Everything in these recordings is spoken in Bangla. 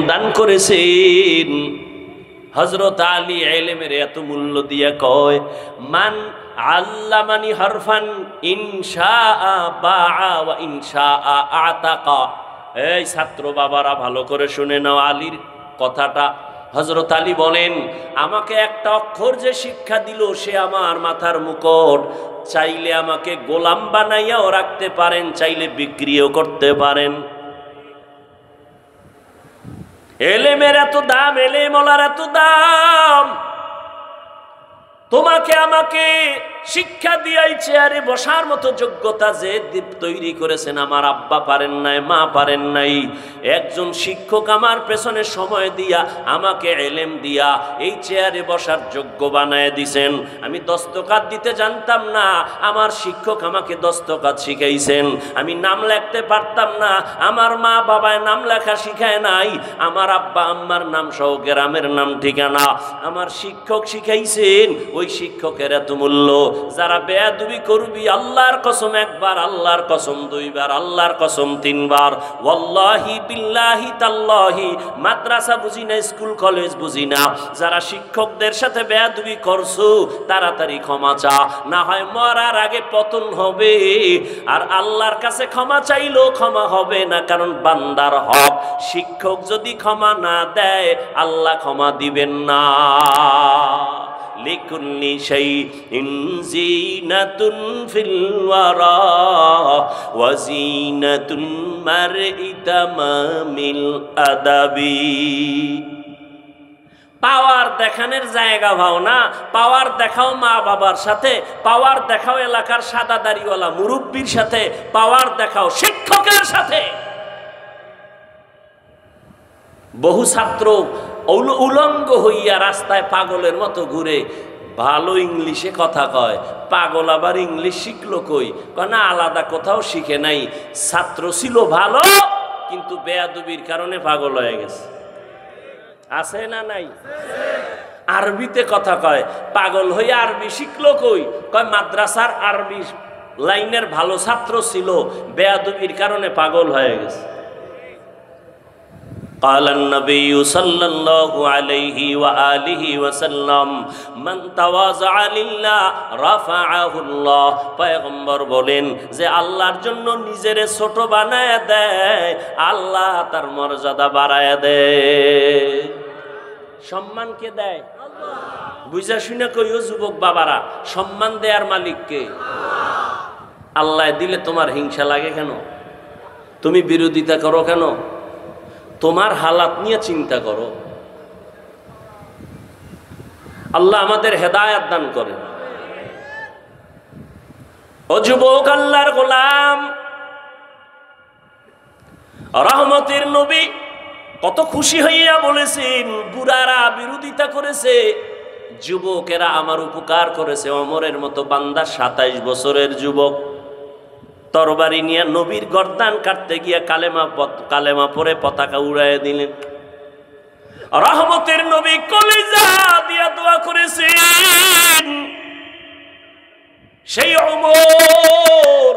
দান করেছেন। হযরত আলী ইলমের এত মূল্য দিয়া কয়, মান আল্লামানি হারফান ইনশাআ বাআ ওয়া ইনশাআ আতাকা। এই ছাত্র বাবারা ভালো করে শুনে নাও আলীর কথাটা। হযরত আলী বলেন, আমাকে একটা অক্ষর যে শিক্ষা দিল সে আমার মাথার মুকুট। চাইলে আমাকে গোলাম বানাইয়াও রাখতে পারেন, চাইলে বিক্রিও করতে পারেন। এলেমের এত দাম, এলেমওয়ালার এত দাম। তোমাকে আমাকে শিক্ষা দিয়াই চেয়ারে বসার মতো যোগ্যতা যে তৈরি করেছেন আমার আব্বা পারেন নাই, মা পারেন নাই। একজন শিক্ষক আমার পেছনে সময় দিয়া আমাকে এলেম দিয়া এই চেয়ারে বসার যোগ্য বানায় দিছেন। আমি দস্তকাত দিতে জানতাম না, আমার শিক্ষক আমাকে দস্তকাত শিখাইছেন। আমি নাম লিখতে পারতাম না, আমার মা বাবায় নাম লেখা শিখায় নাই। আমার আব্বা আম্মার নাম সহ গ্রামের নাম ঠিকানা আমার শিক্ষক শিখাইছেন। ওই শিক্ষকের এত মূল্য। যারা বেয়াদবি করবি, আল্লাহর কসম একবার, আল্লাহর কসম দুইবার, আল্লাহর কসম তিনবার, ওয়াল্লাহি বিল্লাহি তাল্লাহি, মাদ্রাসা বুঝি না, স্কুল কলেজ বুঝি না, যারা শিক্ষকদের সাথে বেয়াদবি করছো তাড়াতাড়ি ক্ষমা চা, না হয় মরার আগে পতন হবে। আর আল্লাহর কাছে ক্ষমা চাইলেও ক্ষমা হবে না, কারণ বান্দার হক। শিক্ষক যদি ক্ষমা না দেয় আল্লাহ ক্ষমা দিবেন না। লিকুল্লি শাইইন জিনাতুন ফিল ওয়ারা ওয়া জিনাতুন মারই তামামিল আদাবি। পাওয়ার দেখানোর জায়গা ভাও না, পাওয়ার দেখাও মা বাবার সাথে, পাওয়ার দেখাও এলাকার সাদা দাড়িওয়ালা মুরব্বির সাথে, পাওয়ার দেখাও শিক্ষকের সাথে। বহু ছাত্র উলঙ্গ হইয়া রাস্তায় পাগলের মতো ঘুরে, ভালো ইংলিশে কথা কয়, পাগল আবার ইংলিশ শিখলো কই? না, আলাদা কোথাও শিখে নাই। ছাত্র ছিল ভালো, কিন্তু বেয়াদবির কারণে পাগল হয়ে গেছে। আছে না নাই? আরবিতে কথা কয়, পাগল হয়ে আরবি শিখলো কই? কয় মাদ্রাসার আরবি লাইনের ভালো ছাত্র ছিল, বেয়াদবির কারণে পাগল হয়ে গেছে। قال النبي صلى الله عليه وآله وسلم من تواضع لله رفعه الله। পয়গম্বর বলেন যে আল্লাহর জন্য নিজেরে ছোট বানায় দেয়, আল্লাহ তার মর্যাদা বাড়ায় দেয়। সম্মান কে দেয়? আল্লাহ। বুঝা শুনে কইও যুবক বাবারা, সম্মান দেয়ার মালিক কে? আল্লাহ দিলে তোমার হিংসা লাগে কেন? তুমি বিরোধিতা করো কেন? তোমার হালাত নিয়ে চিন্তা করো। আল্লাহ আমাদের হেদায়েত দান করেন। ও যুবক, আল্লাহর গোলাম, রহমতের নবী কত খুশি হইয়া বলেছেন, বুড়ারা বিরোধিতা করেছে, যুবকেরা আমার উপকার করেছে। ওমরের মতো বান্দা 27 বছরের যুবক তরবারি নিয়ে নবীর গর্দান কাটতে গিয়া কালেমা পরে পতাকা উড়াইয়া দিলেন। রহমতের নবী কলিজা দিয়া দোয়া করেছেন। সেই ওমর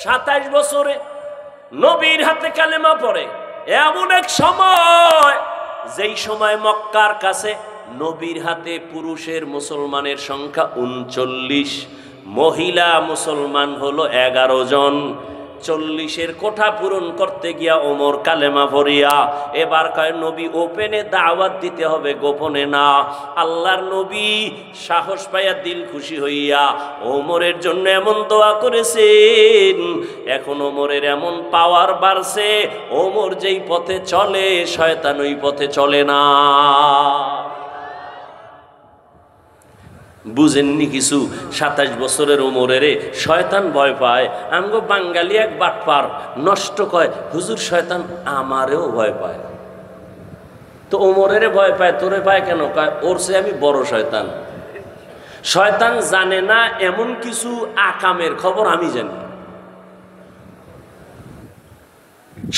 27 বছরে নবীর হাতে কালেমা পড়ে। এমন এক সময়, যেই সময় মক্কার কাছে নবীর হাতে পুরুষের মুসলমানের সংখ্যা 39, মহিলা মুসলমান হলো 11 জন। 40-এর কোঠা পূরণ করতে গিয়া ওমর কালেমা পড়িয়া এবার কয় নবী ওপেনে দাওয়াত দিতে হবে, গোপনে না। আল্লাহর নবী সাহস পাইয়া দিল খুশি হইয়া ওমরের জন্য এমন দোয়া করেছেন। এখন ওমরের এমন পাওয়ার বাড়ছে, ওমর যেই পথে চলে শয়তান ওই পথে চলে না। বুঝেননি কিছু? 27 বছরের ওমরের শয়তান ভয় পায়। আমগো বাঙালি এক বাটপার নষ্ট কয়, হুজুর শয়তান আমারেও ভয় পায়। তো ওমরের ভয় পায়, তোরে পায় কেন? কয় ওর চেয়ে আমি বড় শয়তান। শয়তান জানে না এমন কিছু আকামের খবর আমি জানি।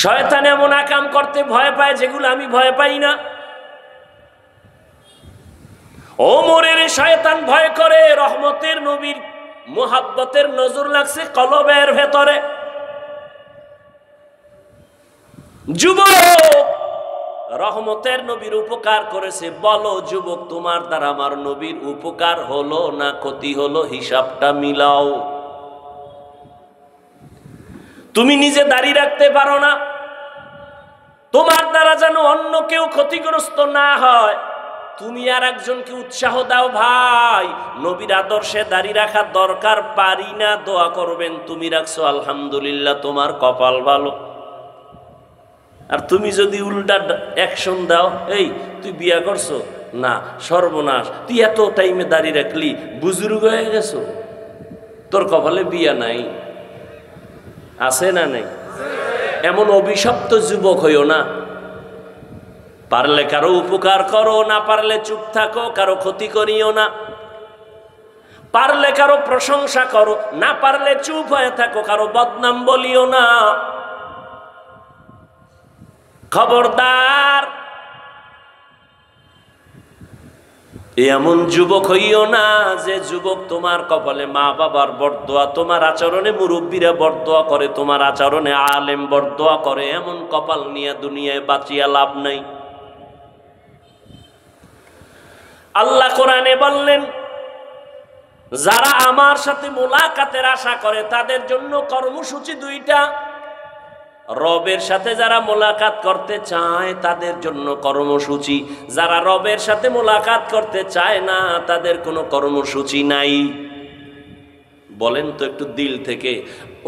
শয়তান এমন আকাম করতে ভয় পায় যেগুলো আমি ভয় পাই না। ওমরের শয়তান ভয় করে। রহমতের নবীর মুহাব্বতের নজর লাগছে কলবের ভেতরে। যুবক রহমতের নবীর উপকার করেছে। বলো যুবক, তোমার দ্বারা আমার নবীর উপকার হলো না ক্ষতি হলো? হিসাবটা মিলাও। তুমি নিজে দাঁড়িয়ে রাখতে পারো না, তোমার দ্বারা যেন অন্য কেউ ক্ষতিগ্রস্ত না হয়, তুমি আর একজনকে উৎসাহ দাও, ভাই নবীর আদর্শে দাঁড়িয়ে রাখা দরকার, পারি না, দোয়া করবেন। তুমি রাখছো, আলহামদুলিল্লাহ, তোমার কপাল ভালো। আর তুমি যদি উল্টা অ্যাকশন দাও, এই তুই বিয়া করছো না, সর্বনাশ, তুই এত টাইমে দাঁড়িয়ে রাখলি, বুজুর্গ হয়ে গেছো, তোর কপালে বিয়া নাই, আছে না নাই? এমন অভিশপ্ত যুবক হইও না। পারলে কারো উপকার করো, না পারলে চুপ থাকো, কারো ক্ষতি করিও না। পারলে কারো প্রশংসা করো, না পারলে চুপ হয়ে থাকো, কারো বদনাম বলিও না। খবরদার, এমন যুবক হইও না যে যুবক তোমার কপালে মা বাবার বরদোয়া, তোমার আচরণে মুরব্বীরা বরদোয়া করে, তোমার আচরণে আলেম বরদোয়া করে। এমন কপাল নিয়ে দুনিয়ায় বাঁচিয়া লাভ নাই। আল্লাহ কোরআনে বললেন, যারা আমার সাথে মোলাকাতের আশা করে তাদের জন্য কর্মসূচি দুইটা। রবের সাথে যারা মোলাকাত করতে চায় তাদের জন্য কর্মসূচি, যারা রবের সাথে মোলাকাত করতে চায় না তাদের কোনো কর্মসূচি নাই। বলেন তো একটু দিল থেকে,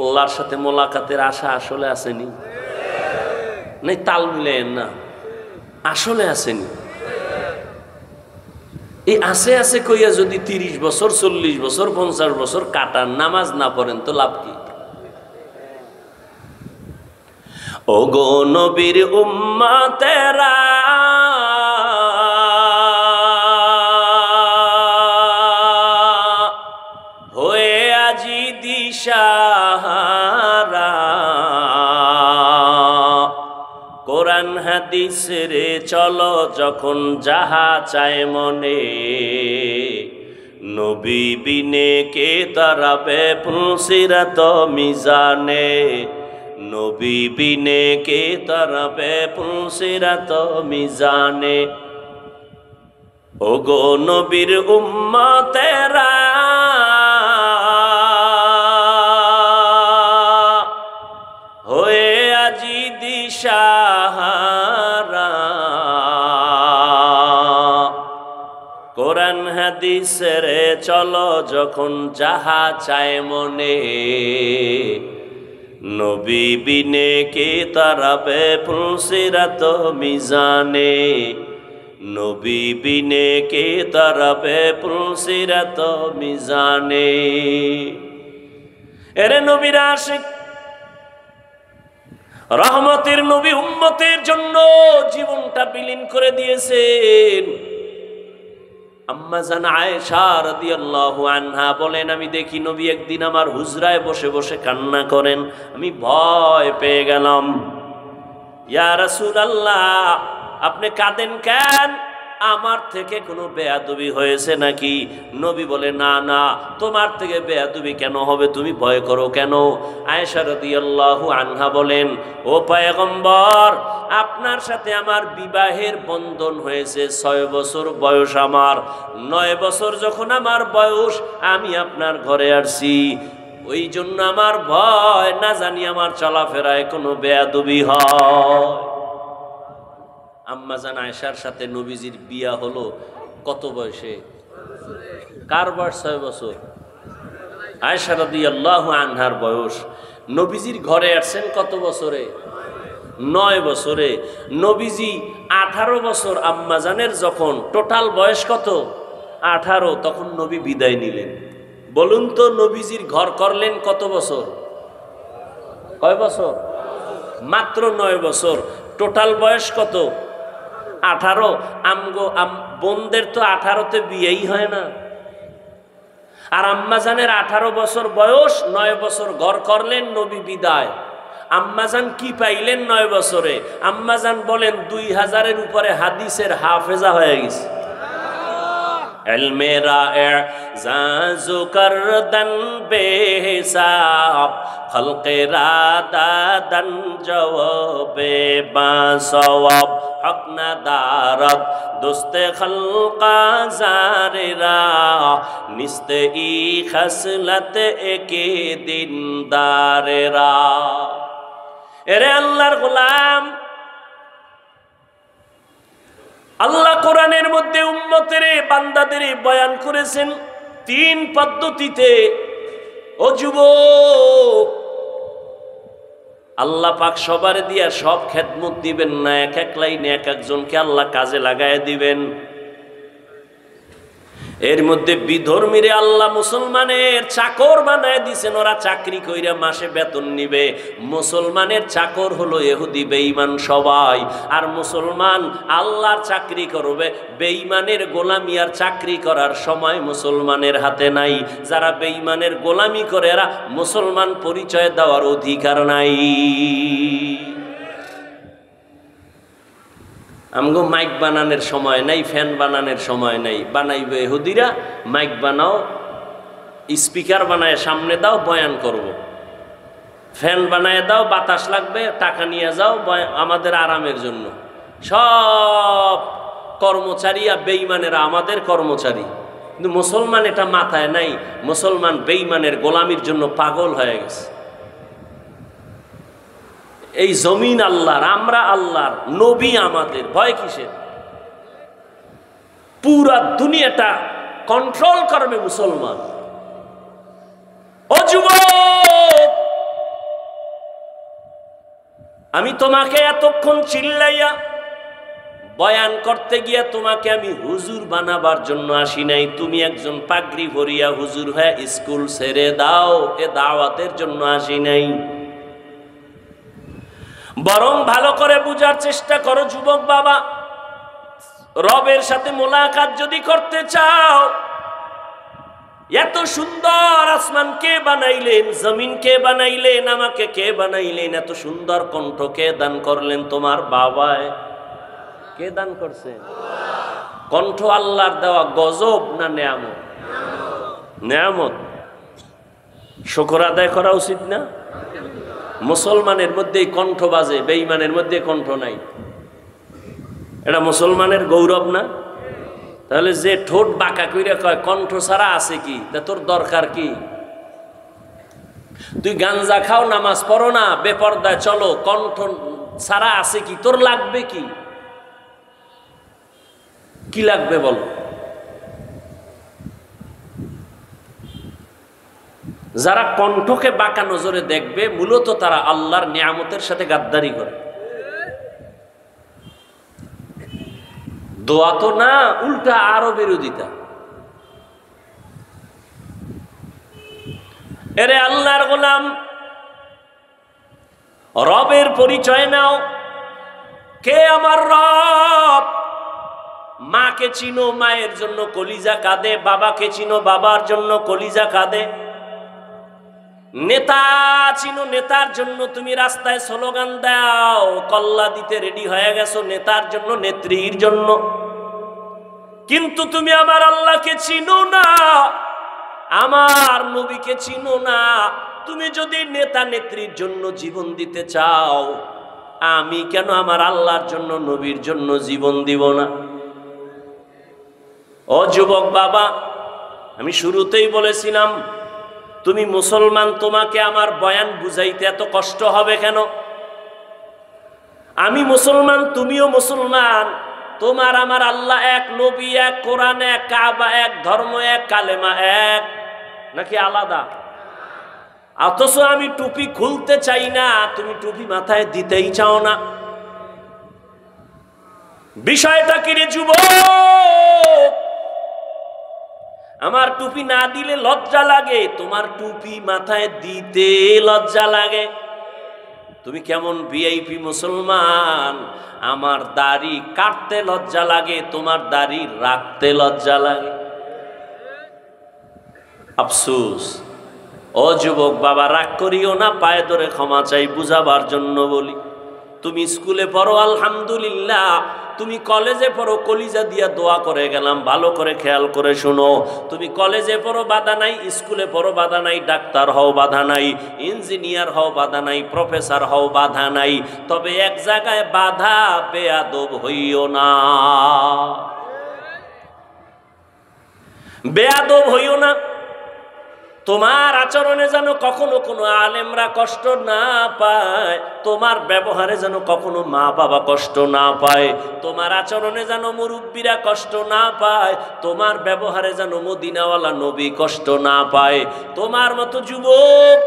আল্লাহর সাথে মোলাকাতের আশা আসলে আসেনি? নাই, তাল মিলেন না, আসলে আসেনি। এই আসে আসে কইয়া যদি 30 বছর 40 বছর 50 বছর কাটান, নামাজ না পড়েন তো লাভ কি? ও গো নবীর উম্মতেরা, হয়ে আজি দিশাহারা, কোরআন হাদিস রে চলো যখন যাহা চায় মনে, নবী বিনে কে তারাবে পুলসিরাত মিজানে, নবী বিনে কে তারাবে পুলসিরাত মিজানে। ও গো নবীর উম্মতেরা, হয়ে আজি দিশাহারা, কোরআন হাদিস রে চলো যখন যাহা চায় মনে, নবী বিনে কে তারাবে পুলসিরাত মিজানে, নবী বিনে কে তারাবে পুলসিরাত মিজানে। এরে নবীর আশিক, রহমতের নবী উম্মতের জন্য জীবনটা বিলীন করে দিয়েছেন। আম্মা জান আয়েশা রাদিয়াল্লাহু আনহা বলেন, আমি দেখি নবী একদিন আমার হুজরায় বসে বসে কান্না করেন। আমি ভয় পেয়ে গেলাম। ইয়া রাসূলুল্লাহ, আপনি কাঁদেন কেন? আমার থেকে কোনো বেয়াদবি হয়েছে নাকি? নবী বলে, না না, তোমার থেকে বেয়াদবি কেন হবে, তুমি ভয় করো কেন? আয়েশা রাদিয়াল্লাহু আনহা বলেন, ও পয়গম্বর, আপনার সাথে আমার বিবাহের বন্ধন হয়েছে 6 বছর বয়স আমার। 9 বছর যখন আমার বয়স, আমি আপনার ঘরে আসছি। ওই জন্য আমার ভয়, না জানি আমার চলাফেরায় কোনো বেয়াদবি হয়। আম্মা জান আয়েশার সাথে নবীজির বিয়া হলো কত বয়সে? কার বয়স? 6 বছর। আয়েশা রাদিয়াল্লাহু আনহার বয়স। নবীজির ঘরে আসছেন কত বছরে? 9 বছরে। নবীজি 18 বছর আম্মা জানের যখন টোটাল বয়স কত? 18, তখন নবী বিদায় নিলেন। বলুন তো, নবীজির ঘর করলেন কত বছর? কয় বছর? মাত্র 9 বছর। টোটাল বয়স কত? 18। বোনদের তো 18তে বিয়েই হয় না। আর আম্মাজানের 18 বছর বয়স, 9 বছর ঘর করলেন, নবী বিদায়। আম্মাজান কি পাইলেন 9 বছরে? আম্মাজান বলেন 2000-এর উপরে হাদিসের হাফেজা হয়ে গেছে। इल्मेरा एजाज़ु करदन बेहिसाब खल्क़ेरा दादन जवाबे बासवाब हक न दारद दोस्ते खल्क़ा ज़ारिरा निस्ते ई खसलत एके दिन दारेरा। एरे अल्लाहर गुलाम, আল্লাহ কোরআনের মধ্যে উম্মতের বান্দাদের বয়ান করেছেন তিন পদ্ধতিতে। ও যুবক, আল্লাহ পাক সবার দিয়া সব খেদমত দিবেন না, এক এক লাইনে এক একজনকে আল্লাহ কাজে লাগায় দিবেন। এর মধ্যে বিধর্মীরে আল্লাহ মুসলমানের চাকর বানায় দিছেন, ওরা চাকরি কইরা মাসে বেতন নিবে। মুসলমানের চাকর হলো ইহুদি বেঈমান সবাই, আর মুসলমান আল্লাহর চাকরি করবে। বেঈমানের গোলামি আর চাকরি করার সময় মুসলমানের হাতে নাই। যারা বেঈমানের গোলামি করে এরা মুসলমান পরিচয় দেওয়ার অধিকার নাই। আমগো মাইক বানানোর সময় নাই, ফ্যান বানানোর সময় নাই, বানাইবে ইহুদিরা। মাইক বানাও, স্পিকার বানায় সামনে দাও, বয়ান করব। ফ্যান বানায় দাও, বাতাস লাগবে, টাকা নিয়ে যাও, আমাদের আরামের জন্য। সব কর্মচারী আর বেঈমানেরা আমাদের কর্মচারী, কিন্তু মুসলমান এটা মাথায় নাই। মুসলমান বেঈমানের গোলামির জন্য পাগল হয়ে গেছে। এই জমিন আল্লাহর, আমরা আল্লাহর, নবী আমাদের, ভয় কিসের? পুরা দুনিয়াটা কন্ট্রোল করবে মুসলমান। ও যুবক, আমি তোমাকে এতক্ষণ চিল্লাইয়া বয়ান করতে গিয়া তোমাকে আমি হুজুর বানাবার জন্য আসি নাই। তুমি একজন পাগড়ি ভরিয়া হুজুর হয়ে স্কুল ছেড়ে দাও, এ দাওয়াতের জন্য আসি নাই। বরং ভালো করে বুঝার চেষ্টা করো যুবক বাবা, রবের সাথে মোলাকাত যদি করতে চাও, এত সুন্দর আসমান কে বানাইলেন, জমিন কে বানাইলেন, আমাকে কে বানাইলেন, এত সুন্দর কণ্ঠ কে দান করলেন? তোমার বাবায়। কে দান করছেন? কণ্ঠ আল্লাহর দেওয়া গজব না নেয়ামত? নেয়ামত। শুকর আদায় করা উচিত না? মুসলমানের মধ্যেই কণ্ঠ বাজে, বেঈমানের মধ্যে কণ্ঠ নাই। এটা মুসলমানের গৌরব না? তাহলে যে ঠোঁট বাঁকা কইরা কয় কণ্ঠ ছাড়া আছে কি, তা তোর দরকার কি? তুই গাঞ্জা খাও, নামাজ পড়ো না, বেপরদায় চলো, কণ্ঠ ছাড়া আছে কি, তোর লাগবে কি? কি লাগবে বলো? যারা কণ্ঠকে বাঁকা নজরে দেখবে, মূলত তারা আল্লাহর নিয়ামতের সাথে গাদ্দারি করে। দোয়া তো না, উল্টা আরো বিরোধিতা। এরে আল্লাহর গোলাম, রবের পরিচয় নাও। কে আমার রব? মাকে চিনো, মায়ের জন্য কলিজা কাঁদে। বাবাকে চিনো, বাবার জন্য কলিজা কাঁদে। নেতা চিনো, নেতার জন্য তুমি রাস্তায় স্লোগান দাও, কল্লা দিতে রেডি হয়ে গেছো নেতার জন্য, নেত্রীর জন্য। কিন্তু তুমি আমার আল্লাহকে চিনো না, আমার নবীকে চিনো না। তুমি যদি নেতা নেত্রীর জন্য জীবন দিতে চাও, আমি কেন আমার আল্লাহর জন্য, নবীর জন্য জীবন দিব না? ও যুবক বাবা, আমি শুরুতেই বলেছিলাম তুমি মুসলমান, তোমাকে আমার বয়ান বুঝাইতে এত কষ্ট হবে কেন? আমি মুসলমান, তুমিও মুসলমান। তোমার আমার আল্লাহ এক, নবী এক, কোরআন এক, কাবা এক, ধর্ম এক, কালেমা এক, নাকি আলাদা? অথচ আমি টুপি খুলতে চাই না, তুমি টুপি মাথায় দিতেই চাও না। বিষয়টা কি রে যুবক? আমার টুপি না দিলে লজ্জা লাগে, তোমার টুপি মাথায় দিতে লজ্জা লাগে। তুমি কেমন ভিআইপি মুসলমান, আমার দাড়ি কাটতে লজ্জা লাগে, তোমার দাড়ি রাখতে লজ্জা লাগে। আফসোস। ও যুবক বাবা, রাগ করিও না, পায়ে ধরে ক্ষমা চাই, বুঝাবার জন্য বলি। তুমি স্কুলে পড়ো, আলহামদুলিল্লাহ, তুমি কলেজে পড়ো, কলিজা দিয়া দোয়া করে গেলাম, ভালো করে খেয়াল করে শুনো। তুমি কলেজে পড়ো, বাধা নাই। স্কুলে পড়ো, বাধা নাই। ডাক্তার হও, বাধা নাই। ইঞ্জিনিয়ার হও, বাধা নাই। প্রফেসর হও, বাধা নাই। তবে এক জায়গায় বাধা, বেয়াদব হইও না। বেয়াদব হইও না। তোমার আচরণে যেন কখনো কোনো আলেমরা কষ্ট না পায়, তোমার ব্যবহারে যেন কখনো মা বাবা কষ্ট না পায়, তোমার আচরণে যেন মুরব্বীরা কষ্ট না পায়, তোমার ব্যবহারে যেন মদিনাওয়ালা নবী কষ্ট না পায়। তোমার মতো যুবক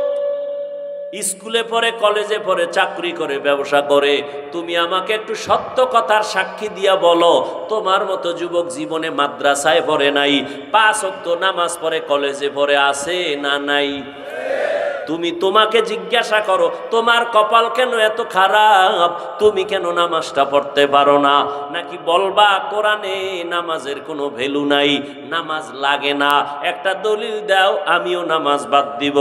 স্কুলে পড়ে, কলেজে পড়ে, চাকরি করে, ব্যবসা করে, তুমি আমাকে একটু সত্য কথার সাক্ষী দিয়া বলো, তোমার মতো যুবক জীবনে মাদ্রাসায় পড়ে নাই, 5 ওয়াক্ত নামাজ পড়ে, কলেজে পড়ে, আছে না নাই? তুমি তোমাকে জিজ্ঞাসা করো, তোমার কপাল কেন এত খারাপ? তুমি কেন নামাজটা পড়তে পারো না? নাকি বলবা কোরআনে নামাজের কোনো ভ্যালু নাই, নামাজ লাগে না? একটা দলিল দাও, আমিও নামাজ বাদ দিব।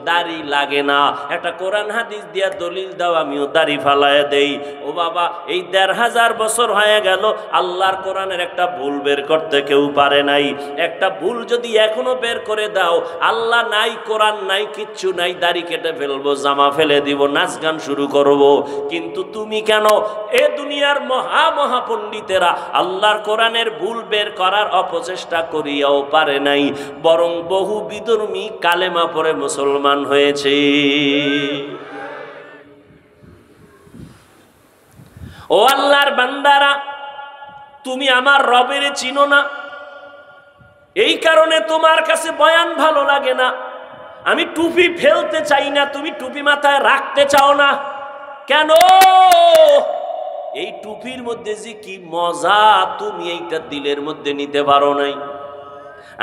দাড়ি লাগে না, একটা কোরআন হাদিস দিয়া দলিল দাও, আমিও দাড়ি ফালায় দেই। ও বাবা, এই 1500 বছর হয়ে গেল, আল্লাহর কোরআনের একটা ভুল বের করতে কেউ পারে নাই। একটা ভুল যদি এখনো বের করে দাও, আল্লাহ নাই, কোরআন নাই, কিচ্ছু নাই, দাড়ি কেটে ফেলবো, জামা ফেলে দিব, নাচ গান শুরু করব। কিন্তু তুমি কেন? এ দুনিয়ার মহা পণ্ডিতেরা আল্লাহর কোরআনের ভুল বের করার অপচেষ্টা করিয়াও পারে নাই, বরং বহু বিধর্মী কালেমা পড়ে মুসলমান হয়েছে। ও আল্লাহর বান্দারা, তুমি আমার রবের চিনো না, এই কারণে তোমার কাছে বয়ান ভালো লাগে না। আমি টুপি ফেলতে চাই না, তুমি টুপি মাথায় রাখতে চাও না কেন? এই টুপির মধ্যে যে কি মজা, তুমি এইটা দিলের মধ্যে নিতে পারো নাই।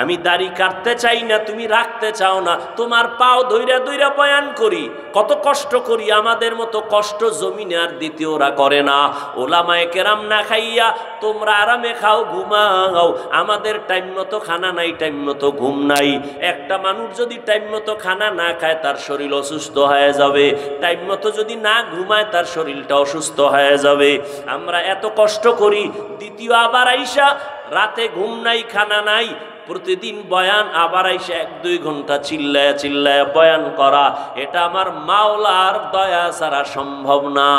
আমি দাড়ি কাটতে চাই না, তুমি রাখতে চাও না। তোমার পাও ধইরা ধইরা বয়ান করি, কত কষ্ট করি, আমাদের মতো কষ্ট জমিনে আর দ্বিতীয়রা করে না। ওলামায়ে কেরাম না খাইয়া তোমরা আরামে খাও, ঘুমাও। আমাদের টাইম মতো খানা নাই, টাইম মতো ঘুম নাই। একটা মানুষ যদি টাইম মতো খানা না খায়, তার শরীর অসুস্থ হয়ে যাবে। টাইম মতো যদি না ঘুমায়, তার শরীরটা অসুস্থ হয়ে যাবে। আমরা এত কষ্ট করি, দ্বিতীয় আবার আইসা রাতে ঘুম নাই, খানা নাই, প্রতিদিন বয়ান, আবার আইসা 1-2 ঘন্টা চিল্লায়া চিল্লায়া বয়ান করা, এটা আমার মাওলার দয়া ছাড়া সম্ভব না।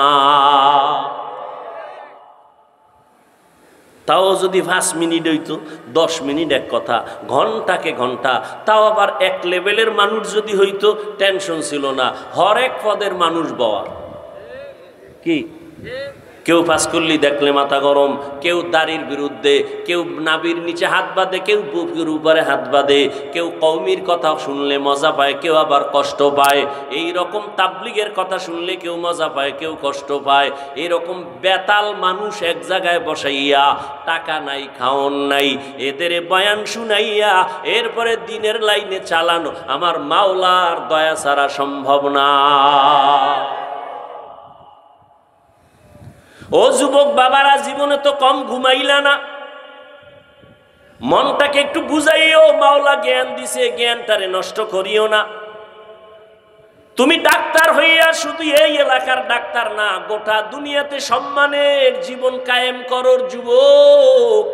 তাও যদি 5 মিনিট হইতো, 10 মিনিট এক কথা, ঘন্টাকে ঘন্টা, তাও আবার এক লেভেলের মানুষ যদি হইতো, টেনশন ছিল না। হরেক পদের মানুষ বওয়া কি, কেউ পাস করলি দেখলে মাথা গরম, কেউ দাড়ির বিরুদ্ধে, কেউ নাবির নিচে হাত বাঁধে, কেউ বুকের উপরে হাত বাঁধে, কেউ কওমির কথা শুনলে মজা পায়, কেউ আবার কষ্ট পায়। এই রকম তাবলিগের কথা শুনলে কেউ মজা পায়, কেউ কষ্ট পায়। এরকম বেতাল মানুষ এক জায়গায় বসাইয়া, টাকা নাই, খাওন নাই, এদের বয়ান শুনাইয়া এরপরে দিনের লাইনে চালানো আমার মাওলার দয়া ছাড়া সম্ভব না। ও যুবক বাবারা, জীবনে তো কম ঘুমাইলা না, মনটাকে একটু বুঝাইও, মাওলা জ্ঞান দিছে, জ্ঞানটারে নষ্ট করিও না। তুমি ডাক্তার হইয়া শুধু এই এলাকার ডাক্তার না, গোটা দুনিয়াতে সম্মানের জীবন কায়েম করর যুবক।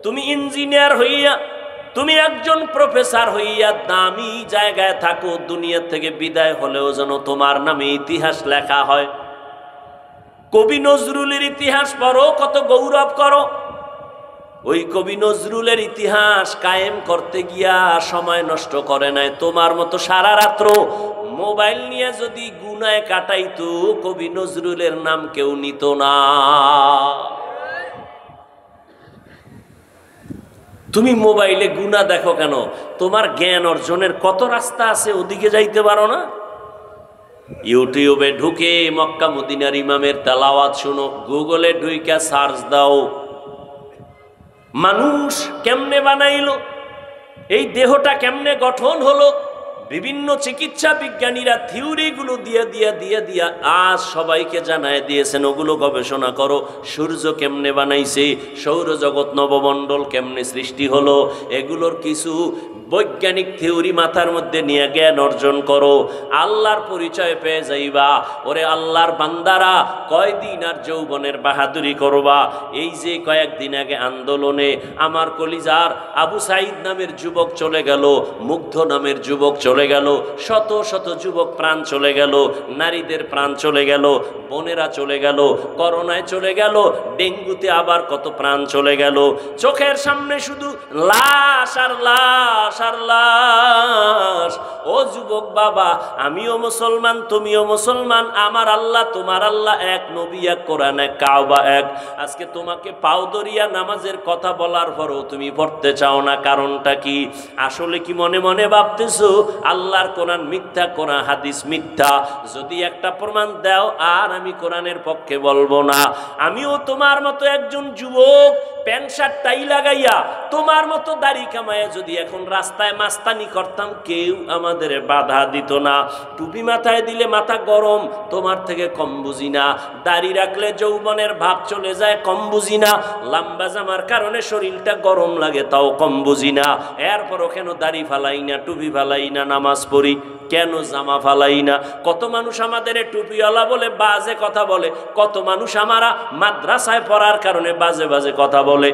তুমি ইঞ্জিনিয়ার হইয়া, তুমি একজন প্রফেসর হইয়া দামি জায়গায় থাকো, দুনিয়া থেকে বিদায় হলেও যেন তোমার নামে ইতিহাস লেখা হয়। কবি নজরুলের ইতিহাস পড়ো, কত গৌরব করো। ওই কবি নজরুলের ইতিহাস কায়েম করতে গিয়া সময় নষ্ট করে নাই। তোমার মতো সারা রাত্র মোবাইল নিয়ে যদি গুনায় কাটাইতো, কবি নজরুলের নাম কেউ নিত না। তুমি মোবাইলে গুনাহ দেখো কেন? তোমার জ্ঞান অর্জনের কত রাস্তা আছে, ওদিকে যাইতে পারো না? ইউটিউবে ঢুকে মক্কা মদিনার ইমামের তেলাওয়াত শুনো, গুগলে ঢুইকা সার্চ দাও, মানুষ কেমনে বানাইলো, এই দেহটা কেমনে গঠন হলো, বিভিন্ন চিকিৎসা বিজ্ঞানীরা থিওরিগুলো দিয়ে আজ সবাইকে জানায় দিয়েছেন, ওগুলো গবেষণা করো। সূর্য কেমনে বানাইছে, সৌরজগৎ নবমণ্ডল কেমনে সৃষ্টি হলো, এগুলোর কিছু বৈজ্ঞানিক থিওরি মাথার মধ্যে নিয়ে জ্ঞান অর্জন করো, আল্লাহর পরিচয় পেয়ে যাইবা। ওরে আল্লাহর বান্দারা, কয়দিন আর যৌবনের বাহাদুরি করবা? এই যে কয়েকদিন আগে আন্দোলনে আমার কলিজার আবু সাইদ নামের যুবক চলে গেল, মুগ্ধ নামের যুবক চলে গেল, শত শত যুবক প্রাণ চলে গেল, নারীদের প্রাণ চলে গেল, বোনেরা চলে গেল, করোনায় চলে গেল, ডেঙ্গুতে আবার কত প্রাণ চলে গেল। চোখের সামনে শুধু লাশ আর লাশ আর লাশ। ও যুবক বাবা, আমিও মুসলমান, তুমিও মুসলমান, আমার আল্লাহ তোমার আল্লাহ এক, নবী এক, কোরআন এক, কাবা এক। আজকে তোমাকে পাও দরিয়া নামাজের কথা বলার পরও তুমি পড়তে চাও না, কারণটা কি? আসলে কি মনে মনে ভাবতেছো আল্লাহর কোরআন মিথ্যা, কোরআন হাদিস মিথ্যা? যদি একটা প্রমাণ দাও আর আমি কোরআনের পক্ষে বলবো না। আমিও তোমার মতো একজন যুবক, প্যান্ট শার্ট টাই লাগাইয়া তোমার মতো দাড়ি কামাইয়া যদি এখন রাস্তায় মাস্তানি করতাম, কেউ আমাদের বাধা দিত না। টুপি মাথায় দিলে মাথা গরম, তোমার থেকে কম বুঝি না। দাড়ি রাখলে যৌবনের ভাব চলে যায়, কম বুঝি না। লম্বা জামার কারণে শরীরটা গরম লাগে, তাও কম বুঝি না। এরপরও কেন দাড়ি ফালাই না, টুপি ফালাই না, নামাজ পড়ি কেন, জামা ফালাই না? কত মানুষ আমাদের টুপিওয়ালা বলে বাজে কথা বলে, কত মানুষ আমারা মাদ্রাসায় পড়ার কারণে বাজে বাজে কথা বলে,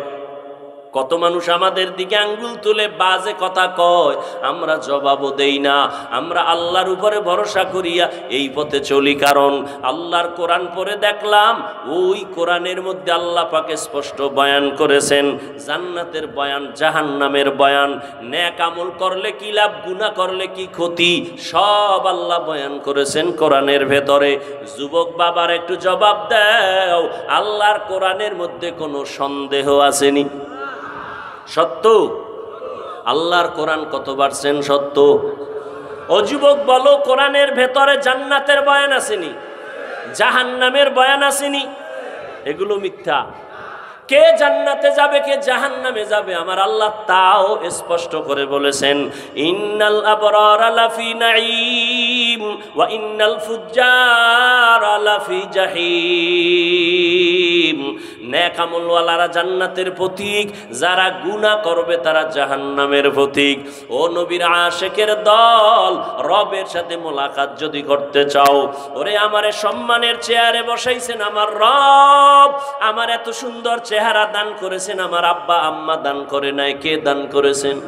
কত মানুষ আমাদের দিকে আঙ্গুল তুলে বাজে কথা কয়, আমরা জবাবও দেই না। আমরা আল্লাহর উপরে ভরসা করিয়া এই পথে চলি, কারণ আল্লাহর কোরআন পড়ে দেখলাম ওই কোরআনের মধ্যে আল্লাহ পাকে স্পষ্ট বয়ান করেছেন জান্নাতের বয়ান, জাহান্নামের বয়ান, নেক আমল করলে কি লাভ, গুনাহ করলে কি ক্ষতি, সব আল্লাহ বয়ান করেছেন কোরআনের ভেতরে। যুবক বাবার একটু জবাব দাও, আল্লাহর কোরআনের মধ্যে কোনো সন্দেহ আসেনি? সত্য। আল্লাহর কোরআন কত পারছেন সত্য? ও যুবক বলো, কোরআনের ভেতরে জান্নাতের বয়ান আসেনি, জাহান্নামের বয়ান আসেনি? এগুলো মিথ্যা। কে জান্নাতে যাবে, কে জাহান্নামে যাবে, আমার আল্লাহ তাও স্পষ্ট করে বলেছেন, ইন্নাল আবরারা লাফি নাঈম ওয়া ইন্নাল ফুজ্জারা লাফি জাহিম। নেক আমলওয়ালারা জান্নাতের প্রতীক, যারা গুনাহ করবে তারা জাহান্নামের প্রতীক। ও নবীর আশিকের দল, রবের সাথে মোলাকাত যদি করতে চাও, ওরে আমারে সম্মানের চেয়ারে বসাইছেন আমার রব, আমার এত সুন্দর চেহারা দান করেছেন আমার আব্বা আম্মা দান করে নাই, কে দান করেছেন?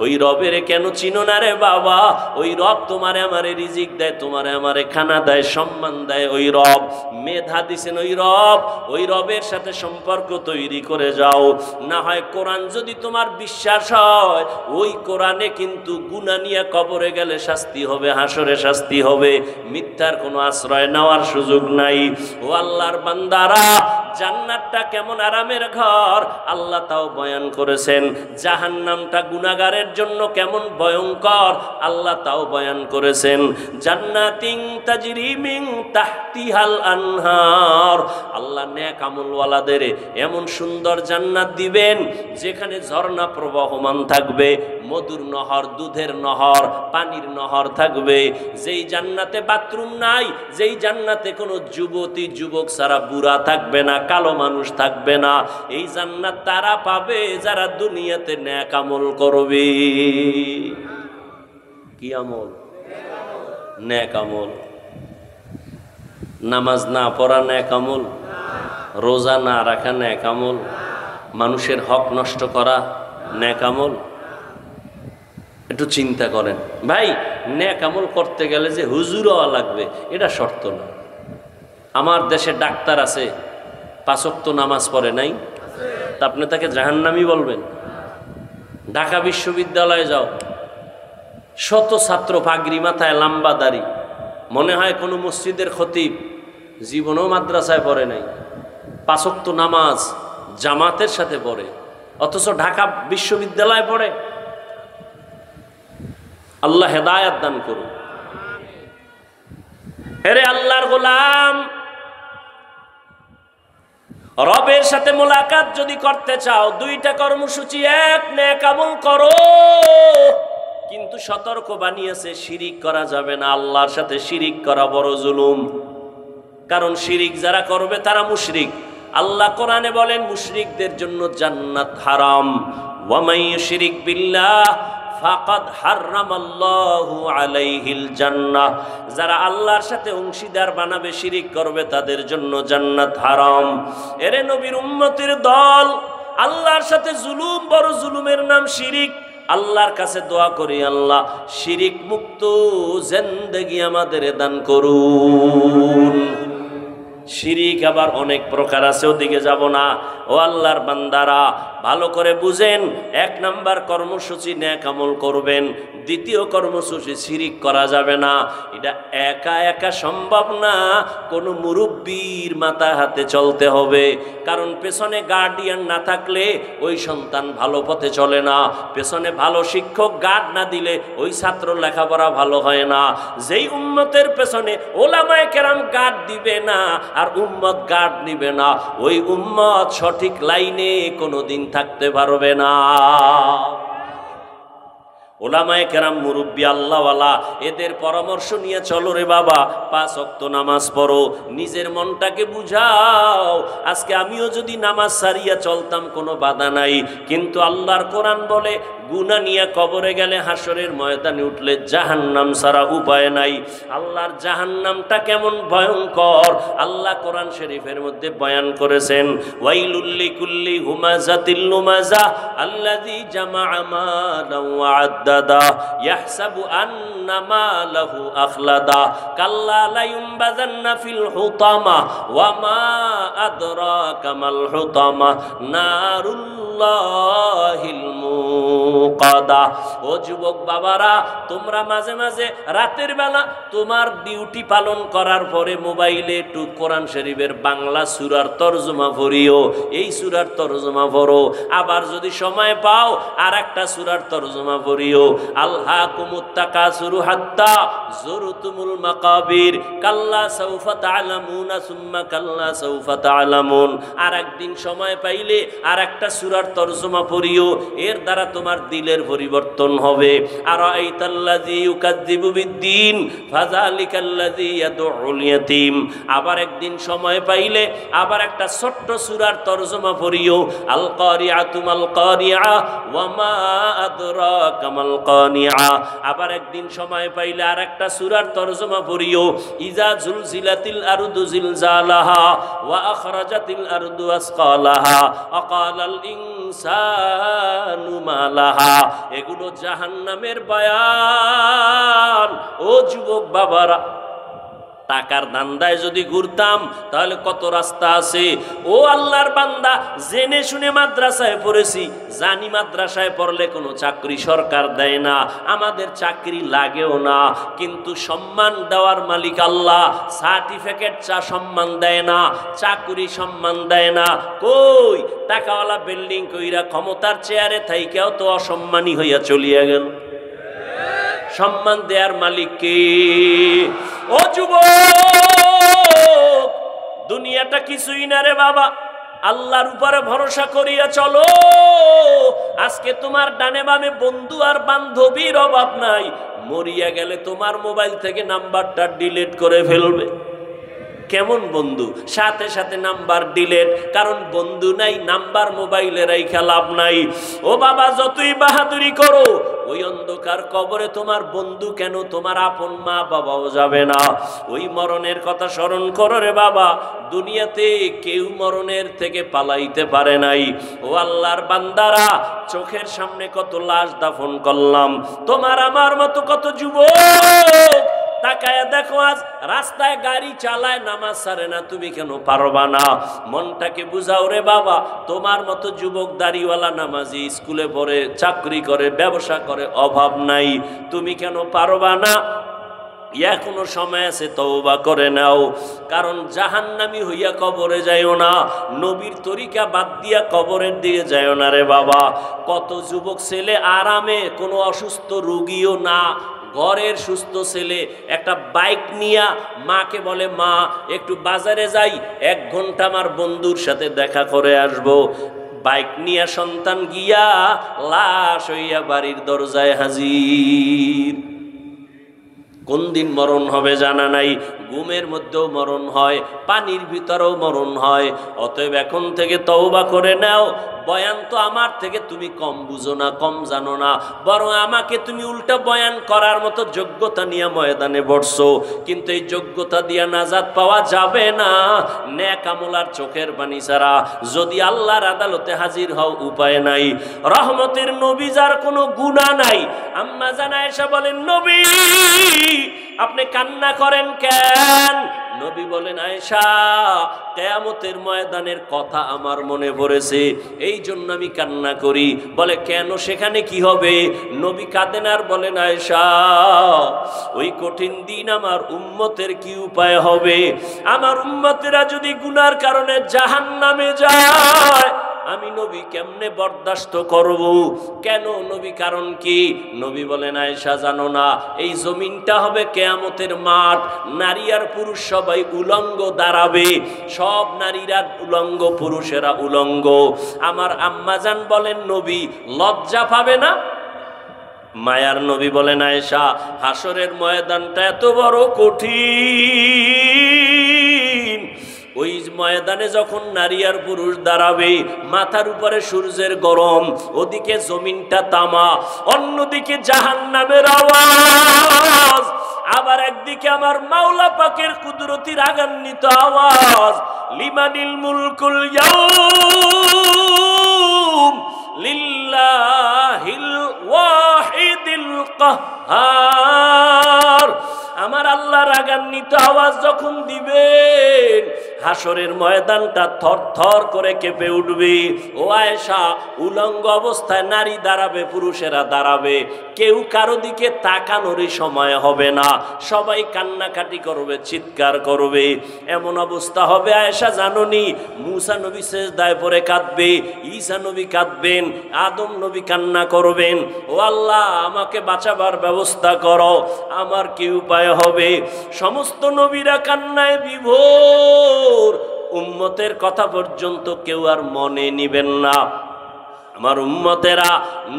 ওই রবের কেন চিনো না রে বাবা? ওই রব তোমারে আমারে রিজিক দেয়, তোমারে আমারে খানা দেয়, সম্মান দেয়। ওই রব মেধা দিছেন, ওই রবের সাথে সম্পর্ক তৈরি করে যাও। না হয় কোরআন যদি তোমার বিশ্বাস হয়, ওই কোরআনে কিন্তু গুনাহ নিয়ে কবরে গেলে শাস্তি হবে, হাসরে শাস্তি হবে, মিথ্যার কোনো আশ্রয় নেওয়ার সুযোগ নাই। ও আল্লাহর বান্দারা, জান্নাতটা কেমন আরামের ঘর আল্লাহ তাও বয়ান করেছেন, জাহান্নামটা গুনাহগারের জন্য কেমন ভয়ঙ্কর আল্লাহ তাও বয়ান করেছেন। জান্নাতিন তাজরি মিন তাহতিহাল আনহার, আল্লাহ নেক আমলওয়ালাদের এমন সুন্দর জান্নাত দিবেন যেখানে ঝর্ণা প্রবাহমান থাকবে, মধুর নহর, দুধের নহর, পানির নহর থাকবে। যেই জান্নাতে বাথরুম নাই, যেই জান্নাতে কোনো যুবতী যুবক ছাড়া বুড়া থাকবে না, কালো মানুষ থাকবে না, এই জান্নাত তারা পাবে যারা দুনিয়াতে নেক আমল করবে। কি আমল? নেক আমল। নামাজ না পড়া নেক আমল, রোজা না রাখা নেক আমল, মানুষের হক নষ্ট করা নেক আমল। একটু চিন্তা করেন ভাই, নেক আমল করতে গেলে যে হুজুর হওয়া লাগবে এটা শর্ত না। আমার দেশে ডাক্তার আছে, 5 ওয়াক্ত নামাজ পড়ে নাই, তা আপনি তাকে জাহান্নামী বলবেন? ঢাকা বিশ্ববিদ্যালয়ে যাও, শত ছাত্র পাগড়ি মাথায়, লম্বা দাড়ি, মনে হয় কোনো মসজিদের খতিব, জীবনেও মাদ্রাসায় পড়ে নাই, 5 ওয়াক্ত নামাজ জামাতের সাথে পড়ে, অথচ ঢাকা বিশ্ববিদ্যালয়ে পড়ে। আল্লাহ হেদায়েত দান করুন। এরে আল্লাহর গোলাম, রবের সাথে মোলাকাত যদি করতে চাও, 2টা কর্মসূচি। এক, নেক আমল করো। কিন্তু সতর্ক বানিয়েছে শিরিক করা যাবে না, আল্লাহর সাথে শিরিক করা বড় জুলুম। কারণ শিরিক যারা করবে তারা মুশরিক। আল্লাহ কোরআনে বলেন মুশরিকদের জন্য জান্নাত হারাম। ওয়া মান ইউশরিক বিল্লাহ ফাকাদ হারামাল্লাহু আলাইহিল জান্নাহ, যারা আল্লাহর সাথে অংশীদার বানাবে, শিরিক করবে, তাদের জন্য জান্নাত হারাম। এরে নবীর উম্মতের দল, আল্লাহর সাথে জুলুম, বড় জুলুমের নাম শিরিক। আল্লাহর কাছে দোয়া করি, আল্লাহ শিরিক মুক্ত জিন্দেগি আমাদের দান করুন। শিরিক আবার অনেক প্রকার আছে, ওদিকে যাব না। ও আল্লাহর বান্দারা, ভালো করে বুঝেন। 1 নাম্বার কর্মসূচি নেক আমল করবেন। দ্বিতীয় কর্মসূচি শিরিক করা যাবে না। এটা একা একা সম্ভব না, কোনো মুরব্বির মাথা হাতে চলতে হবে। কারণ পেছনে গার্ডিয়ান না থাকলে ওই সন্তান ভালো পথে চলে না। পেছনে ভালো শিক্ষক গার্ড না দিলে ওই ছাত্র লেখাপড়া ভালো হয় না। যেই উম্মতের পেছনে ওলামায়ে কেরাম গার্ড দিবে না আর উম্মত গার্ড নিবে না, ওই উম্মত সঠিক লাইনে কোনোদিন থাকতে পারবে না। ওলামায়ে কেরাম, মুরব্বী, আল্লাহওয়ালা, এদের পরামর্শ নিয়ে চলো রে বাবা। 5 ওয়াক্ত নামাজ পড়ো, নিজের মনটাকে বুঝাও। আজকে আমিও যদি নামাজ সারিয়া চলতাম কোনো বাধা নাই, কিন্তু আল্লাহর কোরআন বলে গুনাহ নিয়ে কবরে গেলে, হাসরের ময়দানে উঠলে জাহান্নাম ছাড়া উপায় নাই। আল্লাহর জাহান্নামটা কেমন ভয়ঙ্কর আল্লাহ কোরআন শরীফের মধ্যে বয়ান করেছেন। ওয়াইলুল লিকুল্লি হুমাযাতিল লুমাযা আল্লাযী জামাআ মালান ওয়া আদ্দাদা ইয়াহসাবু আন্না মালাহু আখলাদা কাল্লা লা ইউনবাযান্না ফিল হুতামা ওয়া মা আদরাকা মাল হুতামা নারুল্লাহিল মুকাদা। ও যুবক বাবারা, তোমরা মাঝে মাঝে রাতের বেলা তোমার ডিউটি পালন করার পরে মোবাইলে একটু কোরআন শরীফের বাংলা সূরার তরজমা পড়িও। এই সূরার তরজমা পড়ো। আবার যদি সময় পাও আর একটা সূরার তরজমা পড়িও। আলহাকুমুত তাকাসুরু হাত্তা যুরতুমুল মাকাবির কাল্লা সাউফা তা'লামুনা সুম্মা কাল্লা সাউফা তা'লামুন। আর একদিন সময় পাইলে আর একটা সূরার তরজমা পড়িও। এর দ্বারা তোমার দিলের পরিবর্তন হবে। আর আইতাল্লাযী ইউকাযযিবু বিদ্দীন ফাযালিকাল্লাযী ইয়াদউল ইয়াতীম। আবার একদিন সময় পাইলে আবার একটা ছোট্ট সূরার তরজমা পড়িও। আল কারিআতু মাল কারিআ ওয়া মা আদরাকা মাল কানিআ। আবার একদিন সময় পাইলে আর একটা সূরার তরজমা পড়িও। ইজা জুলজিলাতিল আরদু জিলজালাহা ওয়া আখরাজাতিল আরদু আসকালাহা ওয়া ক্বালাল ইনসানু মা লাহা। এগুলো জাহান্নামের বয়ান। ও যুবক বাবারা, টাকার ধান্দায় যদি ঘুরতাম তাহলে কত রাস্তা আছে। ও আল্লাহর বান্দা, জেনে শুনে মাদ্রাসায় পড়েছি, জানি মাদ্রাসায় পড়লে কোনো চাকরি সরকার দেয় না, আমাদের চাকরি লাগেও না, কিন্তু সম্মান দেওয়ার মালিক আল্লাহ। সার্টিফিকেট সম্মান দেয় না, চাকরি সম্মান দেয় না। কই টাকাওয়ালা বিল্ডিং কইরা ক্ষমতার চেয়ারে থাইকেও তো অসম্মানী হইয়া চলিয়া গেল। সম্মান দেয়ার মালিক কে? ও যুবক, দুনিয়াটা কিছুই না রে বাবা, আল্লাহর উপরে ভরসা করিয়া চলো। আজকে তোমার ডানে বামে বন্ধু আর বান্ধবীর অভাব নাই। মরিয়া গেলে তোমার মোবাইল থেকে নাম্বারটা ডিলিট করে ফেলবে। কেমন বন্ধু? সাথে সাথে নাম্বার ডিলিট। কারণ বন্ধু নাই, নাম্বার মোবাইলে রাইখা লাভ নাই। ও বাবা, যতই বাহাদুরি করো, ওই অন্ধকার কবরে তোমার বন্ধু কেন, তোমার আপন মা বাবাও যাবে না। ওই মরণের কথা স্মরণ করো রে বাবা। দুনিয়াতে কেউ মরণের থেকে পালাইতে পারে নাই। ও আল্লাহর বান্দারা, চোখের সামনে কত লাশ দাফন করলাম। তোমার আমার মতো কত যুবক তাকায়া দেখো, আজ রাস্তায় গাড়ি চালায়, নামাজ ছাড়ে না। তুমি কেন পারবা না? মনটাকে বুঝাও রে বাবা। তোমার মতো যুবক দাড়িওয়ালা নামাজি, স্কুলে পড়ে, চাকরি করে, ব্যবসা করে, অভাব নাই। তুমি কেন পারবা না? এখনো সময় আছে, তওবা করে নাও। কারণ জাহান্নামী হইয়া কবরে যাইও না, নবীর তরিকা বাদ দিয়া কবরের দিকে যাইও না রে বাবা। কত যুবক ছেলে আরামে, কোনো অসুস্থ রোগীও না, ঘরের সুস্থ ছেলে একটা বাইক নিয়া মাকে বলে, মা একটু বাজারে যাই, 1 ঘন্টা আমার বন্ধুর সাথে দেখা করে আসবো। বাইক নিয়ে সন্তান গিয়া লাশ হইয়া বাড়ির দরজায় হাজির। কোন দিন মরণ হবে জানা নাই, ঘুমের মধ্যেও মরণ হয়, পানির ভিতরেও মরণ হয়। অতএব এখন থেকে তওবা করে নাও। বয়ান তো আমার থেকে তুমি কম বুঝো না, কম জানো না, বরং আমাকে তুমি উল্টা বয়ান করার মতো যোগ্যতা নিয়ে ময়দানে বসছো, কিন্তু এই যোগ্যতা দিয়া নাজাত পাওয়া যাবে না নেক আমল আর চোখের পানি ছাড়া। যদি আল্লাহর আদালতে হাজির হও, উপায় নাই। রহমতের নবী যার কোনো গুনাহ নাই, আম্মা জান আয়েশা বলেন, নবী আপনি কান্না করেন কেন? নবী বলেন, আয়েশা কিয়ামতের ময়দানের কথা আমার মনে পড়েছে, এই জন্য আমি কান্না করি। বলে, কেন, সেখানে কি হবে? নবী কাঁদেন আর বলেন, আয়েশা ওই কঠিন দিন আমার উম্মতের কি উপায় হবে? আমার উম্মতেরা যদি গুনার কারণে জাহান্নামে যায়, আমি নবী কেমনে বরদাস্ত করব? কেন নবী, কারণ কি? নবী বলেন, আয়েশা জানো না, এই জমিনটা হবে কিয়ামতের মাঠ, নারী আর পুরুষ সবাই উলঙ্গ দাঁড়াবে, সব নারীরা উলঙ্গ, পুরুষেরা উলঙ্গ। আমার আম্মাজান বলেন, নবী লজ্জা পাবে না? মায়ার নবী বলেন, আয়েশা হাসরের ময়দানটা এত বড় কঠিন, ওই ময়দানে যখন নারী আর পুরুষ দাঁড়াবে, মাথার উপরে সূর্যের গরম, ওদিকে জমিনটা তামা, অন্যদিকে জাহান্নামের আওয়াজ, আবার একদিকে আমার মাওলা পাকের কুদরতি রাগান্বিত আওয়াজ, লিমানিল মুলকুল ইয়াউম লিল্লাহিল ওয়াহিদিল কাহ্হার। আমার আল্লাহ রাগান্বিত আওয়াজ যখন দিবেন, হাসরের ময়দানটা থর থর করে কেঁপে উঠবে। ও আয়েশা, উলঙ্গ অবস্থায় নারী দাঁড়াবে, পুরুষেরা দাঁড়াবে, কেউ কারো দিকে তাকানোরই সময় হবে না, সবাই কান্নাকাটি করবে, চিৎকার করবে। এমন অবস্থা হবে আয়েশা জাননি, মুসা নবী সেজদায় পড়ে কাঁদবে, ঈসা নবী কাঁদবেন, আদম নবী কান্না করবেন, ও আল্লাহ আমাকে বাঁচাবার ব্যবস্থা করো, আমার কি উপায় হবে? সমস্ত নবীরা কান্নায় বিভোর, উম্মতের কথা পর্যন্ত কেউ আর মনে নিবেন না। আমার উম্মতেরা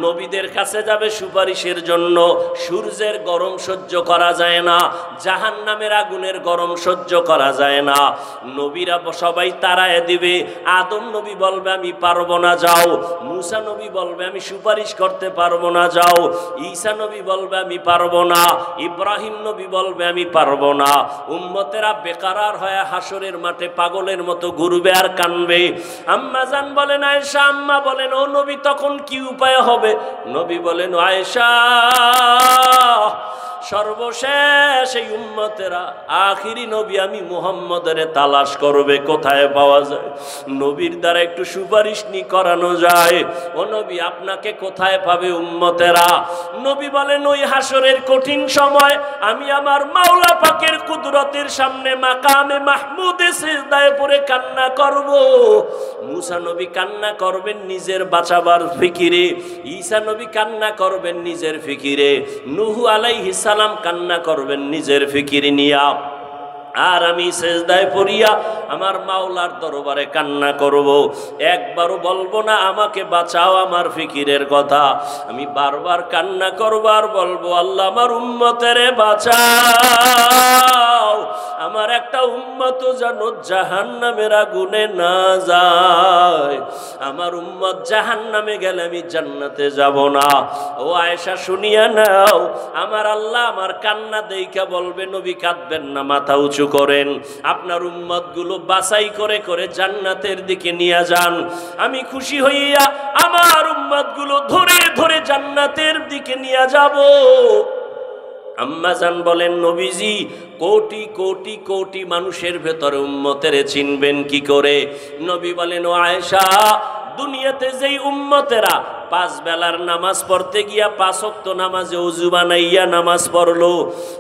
নবীদের কাছে যাবে সুপারিশের জন্য। সূর্যের গরম সহ্য করা যায় না, জাহান্নামের আগুনের গরম সহ্য করা যায় না, নবীরা সবাই তাড়ায় দিবে। আদম নবী বলবে, আমি পারবো না, যাও। মুসা নবী বলবে, আমি সুপারিশ করতে পারবো না, যাও। ঈসা নবী বলবে, আমি পারবো না। ইব্রাহিম নবী বলবে, আমি পারবো না। উম্মতেরা বেকারার হয়ে হাসরের মাঠে পাগলের মতো ঘুরবে আর কানবে। আম্মা জান বলেন, আয়েশা আম্মা বলেন, ও নবী তখন কি উপায় হবে? নবী বলেন, আয়েশা সর্বশেষ এই উম্মতেরা আখিরি নবী আমি মুহাম্মদের তালাশ করবে, কোথায় পাওয়া যায়, নবীর দ্বারা একটু সুপারিশ নি করানো যায়। ও নবী আপনাকে কোথায় পাবে উম্মতেরা? নবী বলেন, ওই হাসরের কঠিন সময় আমি আমার মাওলা পাকের কুদরতের সামনে মাকামে মাহমুদে সিজদায় পড়ে কান্না করব। মুসা নবী কান্না করবেন নিজের বাঁচাবার ফিকিরে, ঈসা নবী কান্না করবেন নিজের ফিকিরে, নূহ আলাইহিস সালাম কান্না করবেন নিজের ফিকির নিয়া, আর আমি সেজদায় পড়িয়া আমার মাওলার দরবারে কান্না করব। একবারও বলবো না আমাকে বাঁচাও আমার ফিকিরের কথা, আমি বারবার কান্না করব আর বলবো, আল্লাহ আমার উম্মতেরে বাঁচাও, আমার একটা উম্মত যেন জাহান্নামের আগুনে না যায়, আমার উম্মত জাহান্নামে গেলে আমি জান্নাতে যাব না। ও আয়েশা শুনিয়া নাও, আমার আল্লাহ আমার কান্না দেইখা বলবে, নবী কাঁদবেন না, মাথা উঁচু করেন, আপনার উম্মত গুলো বাছাই করে করে জান্নাতের দিকে নিয়ে যান, আমি খুশি হইয়া আমার উম্মত গুলো ধরে ধরে জান্নাতের দিকে নিয়ে যাব। আম্মা জান বলেন, নবীজি কোটি কোটি কোটি মানুষের ভেতরে উম্মতের চিনবেন কি করে? নবী বলেন, ও আয়েশা দুনিয়াতে যেই উম্মতেরা 5 বেলার নামাজ পড়তে গিয়া 5 ওয়াক্ত নামাজে ওযু বানাইয়া নামাজ পড়লো,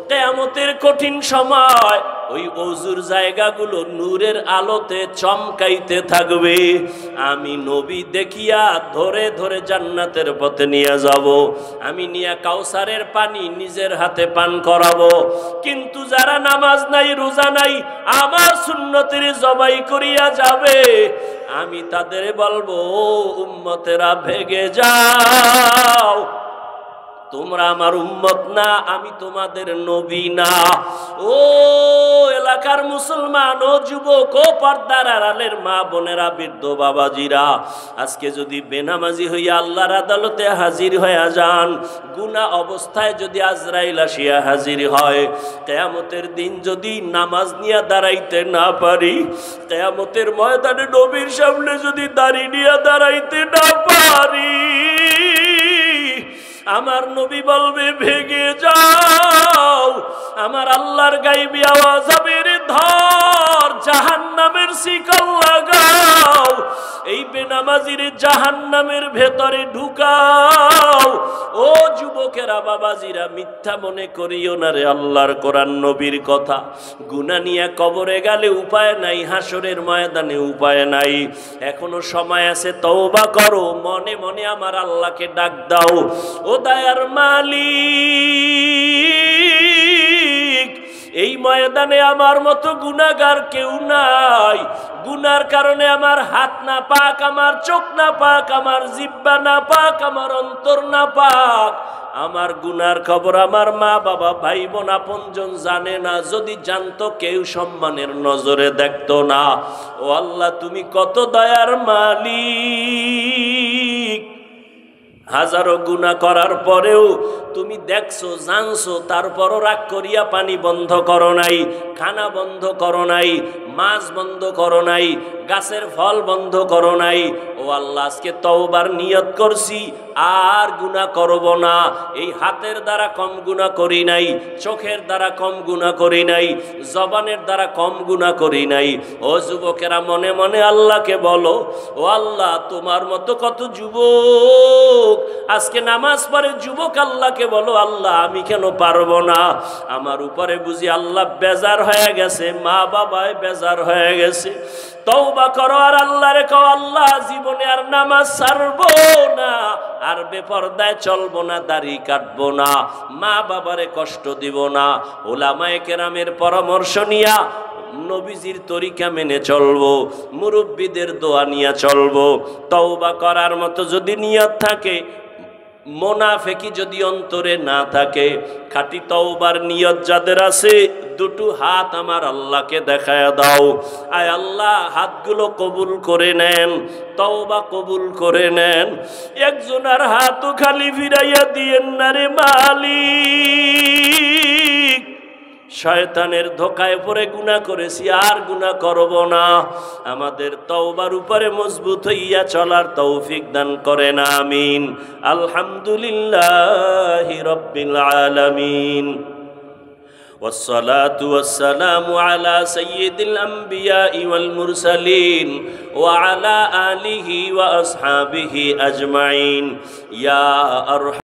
কিয়ামতের কঠিন সময় ওই ওযুর জায়গাগুলো নূরের আলোতে চমকাইতে থাকবে। আমি নবী দেখিয়া ধরে ধরে জান্নাতের পথে নিয়ে যাব। আমি নিয়া কাউসারের পানি নিজের হাতে পান করাবো। কিন্তু যারা নামাজ নাই, রোজা নাই, আমার সুন্নতের জবাই করিয়া যাবে, আমি তাদের বলবো, ও উম্মতেরা ভেগে যাও, তোমরা আমার উম্মত না, আমি তোমাদের নবী না। ও এলাকার মুসলমান, ও যুবক, ও পর্দার আড়ালের মা বোনেরা, বৃদ্ধ বাবাজিরা, আজকে যদি বেনামাজি হইয়া আল্লাহর আদালতে হাজির হইয়া যান, গুনাহ অবস্থায় যদি আজরাইল আসিয়া হাজির হয়, কিয়ামতের দিন যদি নামাজ নিয়ে দাঁড়াইতে না পারি, কিয়ামতের ময়দানে নবীর সামনে যদি দাঁড়িয়ে নিয়ে দাঁড়াইতে না পারি, আমার নবী বলবে, ভেগে যাও। আমার আল্লাহর গায়বী আওয়াজ হবে, রে ধর, জাহান্নামের শিকল লাগাও, এই বেনামাজির জাহান্নামের ভেতরে ঢুকাও। ও যুবকেরা, বাবাজিরা, মিথ্যা মনে করিও না রে আল্লাহর কোরআন নবীর কথা। গুনাহ নিয়ে কবরে গেলে উপায় নাই, হাসরের ময়দানে উপায় নাই। এখনো সময় আছে, তওবা করো, মনে মনে আমার আল্লাহকে ডাক দাও। ও দয়ার মালিক, এই ময়দানে আমার মতো গুনাহগার কেউ নাই। গুনার কারণে আমার হাত না পাক, আমার চোখ না পাক, আমার জিহ্বা না পাক, আমার অন্তর না পাক। আমার গুনার খবর আমার মা বাবা, ভাই বোন, আপনজন জানে না। যদি জানতো, কেউ সম্মানের নজরে দেখতো না। ও আল্লাহ, তুমি কত দয়ার মালিক। হাজারো গুনাহ করার পরেও তুমি দেখছো, জানছো, তারপরও রাগ করিয়া পানি বন্ধ করো নাই, খানা বন্ধ করো নাই, মাছ বন্ধ করো নাই, গাছের ফল বন্ধ করো নাই। ও আল্লাহ, আজকে তওবার নিয়ত করছি, আর গুনাহ করব না। এই হাতের দ্বারা কম গুনাহ করি নাই, চোখের দ্বারা কম গুনাহ করি নাই, জবানের দ্বারা কম গুনাহ করি নাই। ও যুবকেরা, মনে মনে আল্লাহকে বলো, ও আল্লাহ, তোমার মতো কত যুবক আজকে নামাজ পড়ে। যুবক আল্লাহকে বলো, আল্লাহ, আমি কেন পারবো না? আমার উপরে বুঝি আল্লাহ বেজার হয়ে গেছে, মা বাবায় বেজার হয়ে গেছে। তওবা করো আর আল্লাহরে কও, আল্লাহ, জীবনে আর নামাজ ছাড়বো না, আর বেপরদায় চলবো না, দাড়ি কাটবো না, মা বাবারে কষ্ট দিব না। উলামায়ে কেরামের পরামর্শ নিয়া নবীজির তরিকা মেনে চলবো, মুরব্বীদের দোয়া নিয়ে চলবো। তওবা করার মতো যদি নিয়ত থাকে, মুনাফিকি যদি অন্তরে না থাকে, খাঁটি তওবার নিয়ত যাদের আছে, দুটো হাত আমার আল্লাহকে দেখায় দাও। আয় আল্লাহ, হাতগুলো কবুল করে নেন, তওবা কবুল করে নেন। একজনের হাতও খালি ফিরাইয়া দিয়েন না রে মালিক। শয়তানের ধোকায় পড়ে গুনাহ করেছি, আর গুনাহ করব না। আমাদের তওবার উপরে মজবুত হইয়া চলার তৌফিক দান করেন, আমিন। আলহামদুলিল্লাহি রাব্বিল আলামিন। والصلاة والسلام على سيد الأنبياء والمرسلين وعلى آله وأصحابه أجمعين يا أرحم